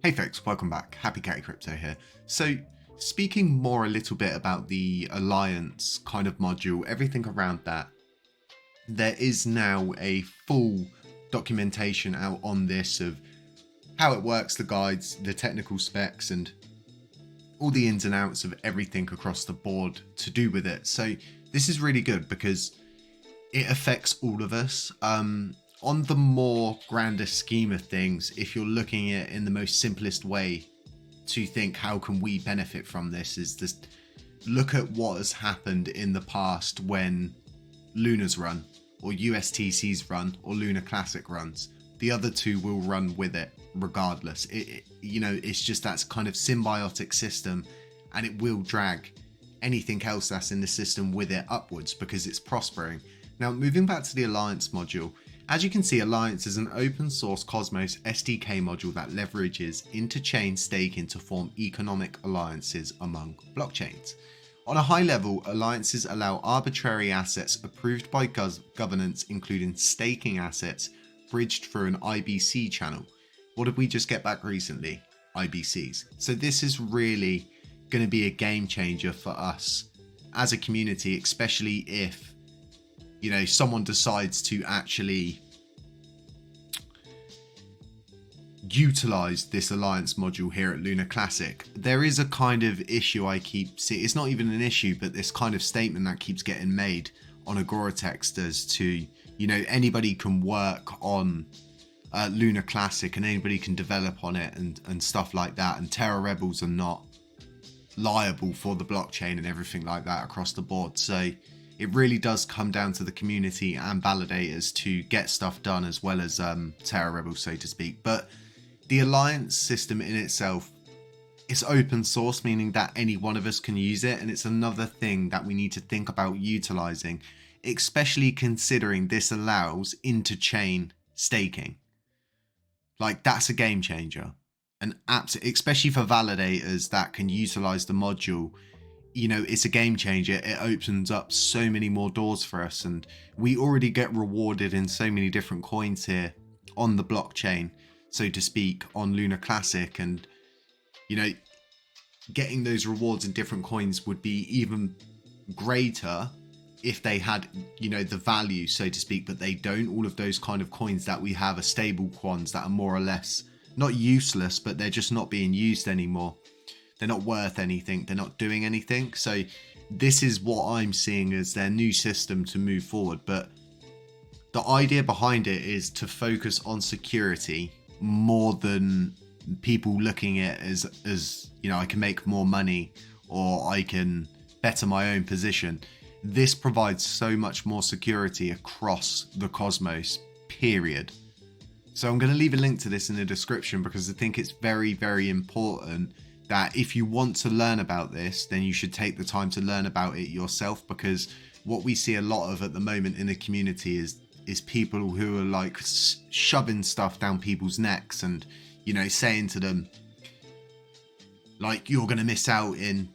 Hey folks, welcome back. Happy Cat Crypto here. So speaking more a little bit about the Alliance kind of module, everything around that, there is now a full documentation out on this of how it works, the guides, the technical specs, and all the ins and outs of everything across the board to do with it. So this is really good because it affects all of us. On the more grander scheme of things, if you're looking at it in the most simplest way to think how can we benefit from this, is just look at what has happened in the past when Luna's run or USTC's run or Luna Classic runs. The other two will run with it regardless. It's just that's kind of symbiotic system, and it will drag anything else that's in the system with it upwards because it's prospering. Now, moving back to the Alliance module, as you can see, Alliance is an open source Cosmos SDK module that leverages interchain staking to form economic alliances among blockchains. On a high level, alliances allow arbitrary assets approved by governance, including staking assets, bridged through an IBC channel. What did we just get back recently? IBCs. So this is really going to be a game changer for us as a community, especially if someone decides to actually utilize this Alliance module here at Luna Classic. There is a kind of issue I keep seeing. It's not even an issue, but this kind of statement that keeps getting made on Agora text as to, anybody can work on Luna Classic and anybody can develop on it and stuff like that. And Terra Rebels are not liable for the blockchain and everything like that across the board. So it really does come down to the community and validators to get stuff done, as well as Terra Rebels, so to speak. But the Alliance system in itself is open source, meaning that any one of us can use it. And it's another thing that we need to think about utilizing, especially considering this allows interchain staking. Like, that's a game changer. And especially for validators that can utilize the module, it's a game changer. It opens up so many more doors for us, and we already get rewarded in so many different coins here on the blockchain, so to speak, on Luna Classic. And getting those rewards in different coins would be even greater if they had the value, so to speak, but they don't. All of those kind of coins that we have are stable coins that are more or less not useless, but they're just not being used anymore. They're not worth anything. They're not doing anything. So this is what I'm seeing as their new system to move forward. But the idea behind it is to focus on security more than people looking at it as I can make more money or I can better my own position. This provides so much more security across the Cosmos, period. So I'm going to leave a link to this in the description because I think it's very, very important that if you want to learn about this, then you should take the time to learn about it yourself, because what we see a lot of at the moment in the community is people who are like shoving stuff down people's necks and, saying to them, like, you're going to miss out in,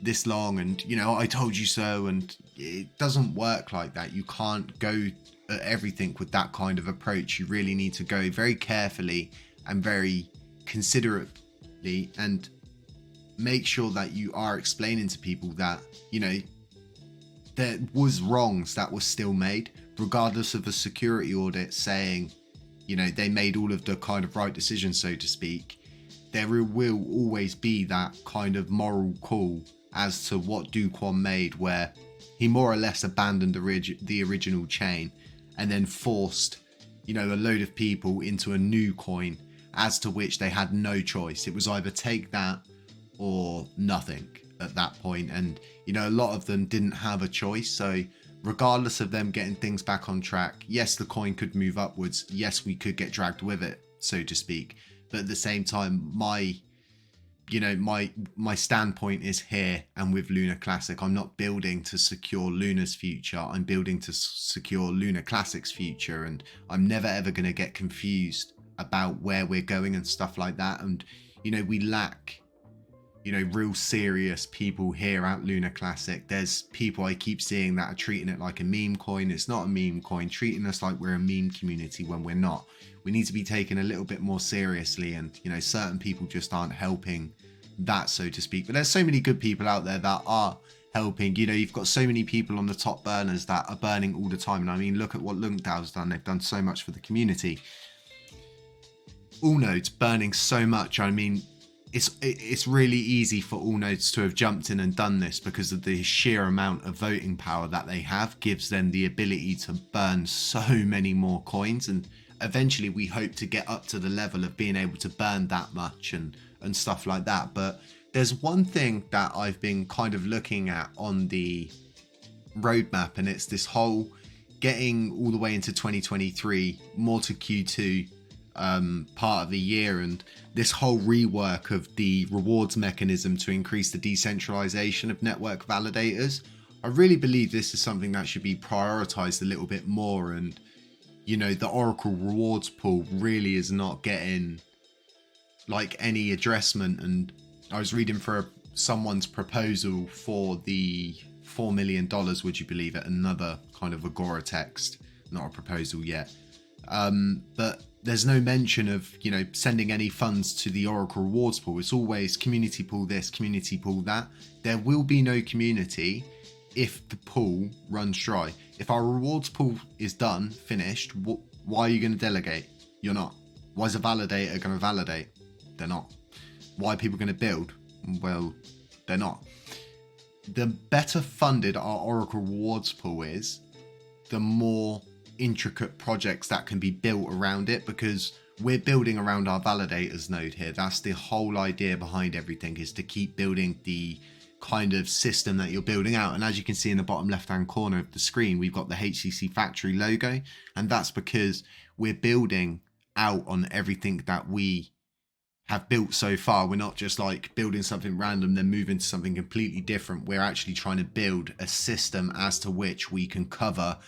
this long, and, I told you so. And it doesn't work like that. You can't go at everything with that kind of approach. You really need to go very carefully and very considerately and make sure that you are explaining to people that, there was wrongs that were still made, regardless of a security audit saying, they made all of the kind of right decisions, so to speak. There will always be that kind of moral call as to what JWAMB made, where he more or less abandoned the original chain and then forced, a load of people into a new coin, as to which they had no choice. It was either take that or nothing at that point. And, a lot of them didn't have a choice. So regardless of them getting things back on track, yes, the coin could move upwards. Yes, we could get dragged with it, so to speak. But at the same time, my standpoint is here and with Luna Classic. I'm not building to secure Luna's future. I'm building to secure Luna Classic's future. And I'm never ever going to get confused about where we're going and stuff like that. And, we lack, you know, real serious people here at Lunar Classic. There's people I keep seeing that are treating it like a meme coin. It's not a meme coin, treating us like we're a meme community when we're not. We need to be taken a little bit more seriously, and, you know, certain people just aren't helping that, so to speak. But there's so many good people out there that are helping. You know, you've got so many people on the top burners that are burning all the time. And I mean, look at what LUNC's done. They've done so much for the community. All nodes burning so much. I mean, it's really easy for all nodes to have jumped in and done this because of the sheer amount of voting power that they have gives them the ability to burn so many more coins. And eventually we hope to get up to the level of being able to burn that much and stuff like that. But there's one thing that I've been kind of looking at on the roadmap, and it's this whole getting all the way into 2023, more to Q2 part of the year, and this whole rework of the rewards mechanism to increase the decentralization of network validators. I really believe this is something that should be prioritized a little bit more. And, you know, the Oracle rewards pool really is not getting like any addressment. And I was reading for someone's proposal for the $4 million, would you believe it? Another kind of Agora text, not a proposal yet. But there's no mention of, you know, sending any funds to the Oracle rewards pool. It's always community pool this, community pool that. There will be no community if the pool runs dry. If our rewards pool is done, finished, why are you going to delegate? You're not. Why is a validator going to validate? They're not. Why are people going to build? Well, they're not. The better funded our Oracle rewards pool is, the more intricate projects that can be built around it, because we're building around our validators node here. That's the whole idea behind everything, is to keep building the kind of system that you're building out. And as you can see in the bottom left hand corner of the screen, we've got the HCC factory logo, and that's because we're building out on everything that we have built so far. We're not just like building something random then moving to something completely different. We're actually trying to build a system as to which we can cover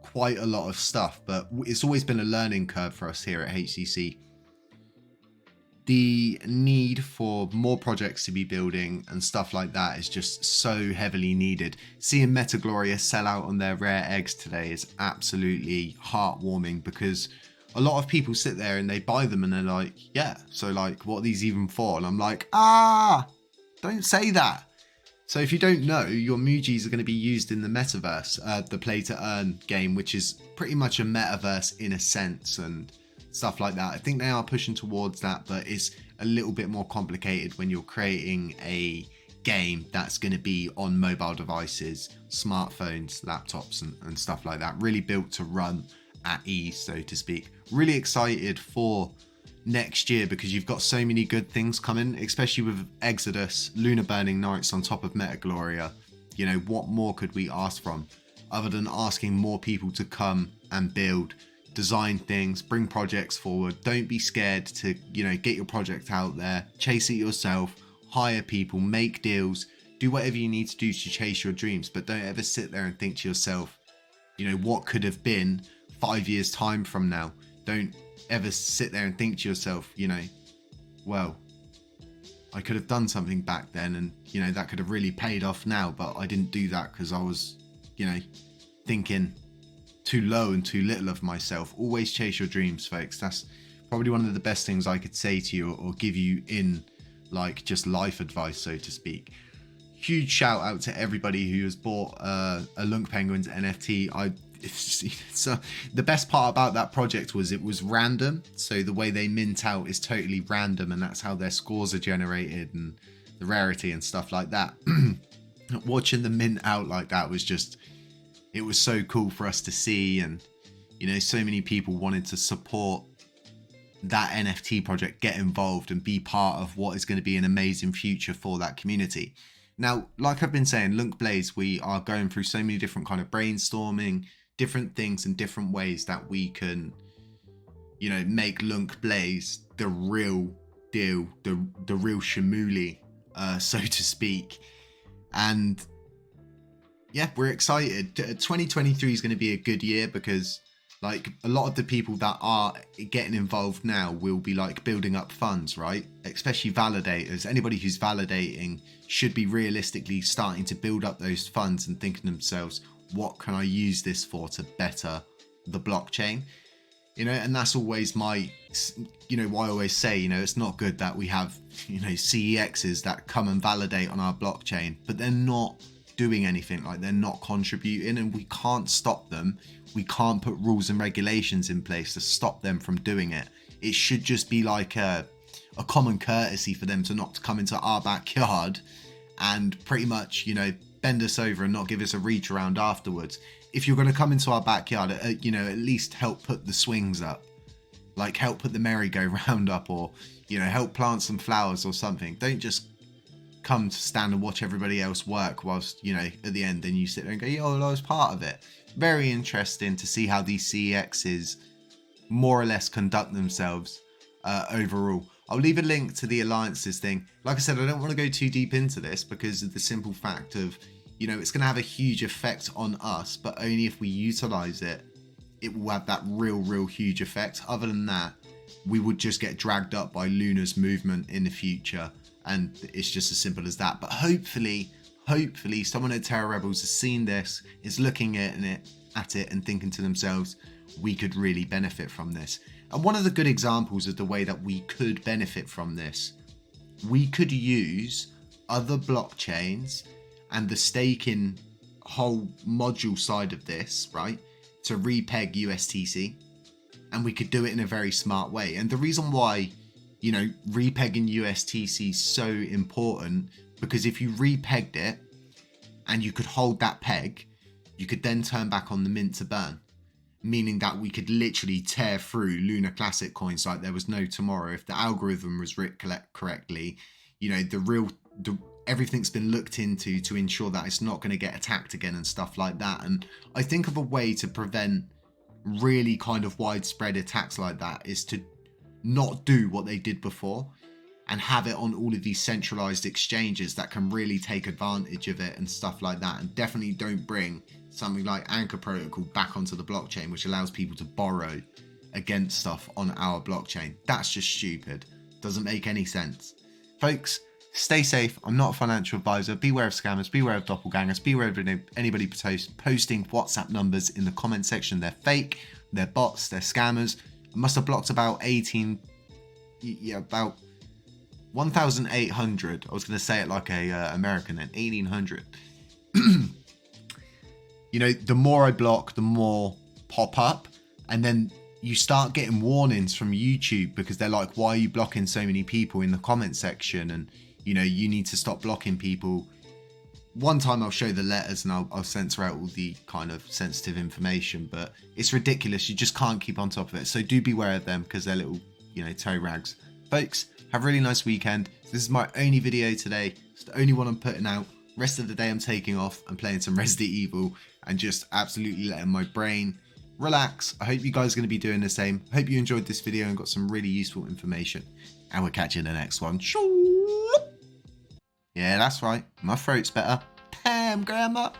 quite a lot of stuff. But it's always been a learning curve for us here at HCC. The need for more projects to be building and stuff like that is just so heavily needed. Seeing Metagloria sell out on their rare eggs today is absolutely heartwarming, because a lot of people sit there and they buy them and they're like, yeah, so like, what are these even for? And I'm like, don't say that. So if you don't know, your Mujis are going to be used in the metaverse, the play to earn game, which is pretty much a metaverse in a sense and stuff like that. I think they are pushing towards that, but it's a little bit more complicated when you're creating a game that's going to be on mobile devices, smartphones, laptops and stuff like that. Really built to run at ease, so to speak. Really excited for next year because you've got so many good things coming, especially with Exodus, Lunar Burning Nights on top of Metagloria. You know, what more could we ask from other than asking more people to come and build, design things, bring projects forward. Don't be scared to, you know, get your project out there, chase it yourself, hire people, make deals, do whatever you need to do to chase your dreams. But don't ever sit there and think to yourself, you know, what could have been 5 years time from now. Don't ever sit there and think to yourself, you know, well, I could have done something back then and, you know, that could have really paid off now, but I didn't do that because I was, you know, thinking too low and too little of myself. Always chase your dreams, folks. That's probably one of the best things I could say to you or give you in like just life advice, so to speak. Huge shout out to everybody who has bought a LUNC Penguins NFT. The best part about that project was it was random. So the way they mint out is totally random, and that's how their scores are generated and the rarity and stuff like that. Watching the mint out like that was just, it was so cool for us to see. And, you know, so many people wanted to support that NFT project, get involved and be part of what is going to be an amazing future for that community. Now, like I've been saying, LUNC Blaze, we are going through so many different kind of brainstorming, different things and different ways that we can, you know, make LUNC Blaze the real deal, the real Shimuli, so to speak. And yeah, we're excited. 2023 is going to be a good year because Like a lot of the people that are getting involved now will be like building up funds, right? Especially validators. Anybody who's validating should be realistically starting to build up those funds and thinking to themselves, what can I use this for to better the blockchain? You know, and that's always my, you know, why I always say, you know, it's not good that we have, you know, CEXs that come and validate on our blockchain, but they're not doing anything, like they're not contributing, and we can't stop them. We can't put rules and regulations in place to stop them from doing it. It should just be like a common courtesy for them to not come into our backyard and pretty much, you know, bend us over and not give us a reach around afterwards. If you're going to come into our backyard, you know, at least help put the swings up, like help put the merry-go-round up, or, you know, help plant some flowers or something. Don't just come to stand and watch everybody else work whilst, you know, at the end then you sit there and go, yo, I was part of it. Very interesting to see how these CEXs more or less conduct themselves overall. I'll leave a link to the alliances thing. Like I said, I don't want to go too deep into this because of the simple fact of, you know, it's going to have a huge effect on us, but only if we utilize it, it will have that real huge effect. Other than that, we would just get dragged up by Luna's movement in the future, and it's just as simple as that. But hopefully someone at Terra Rebels has seen this, is looking at it and thinking to themselves, we could really benefit from this. And one of the good examples of the way that we could benefit from this, we could use other blockchains and the staking whole module side of this, right, to repeg USTC, and we could do it in a very smart way. And the reason why, you know, repegging USTC is so important, because if you repegged it and you could hold that peg, you could then turn back on the mint to burn, meaning that we could literally tear through Luna Classic coins like there was no tomorrow. If the algorithm was written correctly, you know, everything's been looked into to ensure that it's not going to get attacked again and stuff like that. And I think of a way to prevent really kind of widespread attacks like that is to not do what they did before and have it on all of these centralized exchanges that can really take advantage of it and stuff like that. And definitely don't bring something like Anchor Protocol back onto the blockchain, which allows people to borrow against stuff on our blockchain. That's just stupid. Doesn't make any sense. Folks, stay safe. I'm not a financial advisor. Beware of scammers, beware of doppelgangers, beware of anybody posting WhatsApp numbers in the comment section. They're fake, they're bots, they're scammers. I must have blocked about about 1,800. I was going to say it like a American then, 1,800. You know, the more I block, the more pop up. And then you start getting warnings from YouTube because they're like, why are you blocking so many people in the comment section? And, you know, you need to stop blocking people. One time I'll show the letters and I'll censor out all the kind of sensitive information, but it's ridiculous. You just can't keep on top of it. So do beware of them because they're little, you know, toe rags. Folks, have a really nice weekend. This is my only video today. It's the only one I'm putting out. Rest of the day I'm taking off and playing some Resident Evil and just absolutely letting my brain relax. I hope you guys are going to be doing the same. Hope you enjoyed this video and got some really useful information. And we'll catch you in the next one. Yeah, that's right. My throat's better. Damn, Grandma.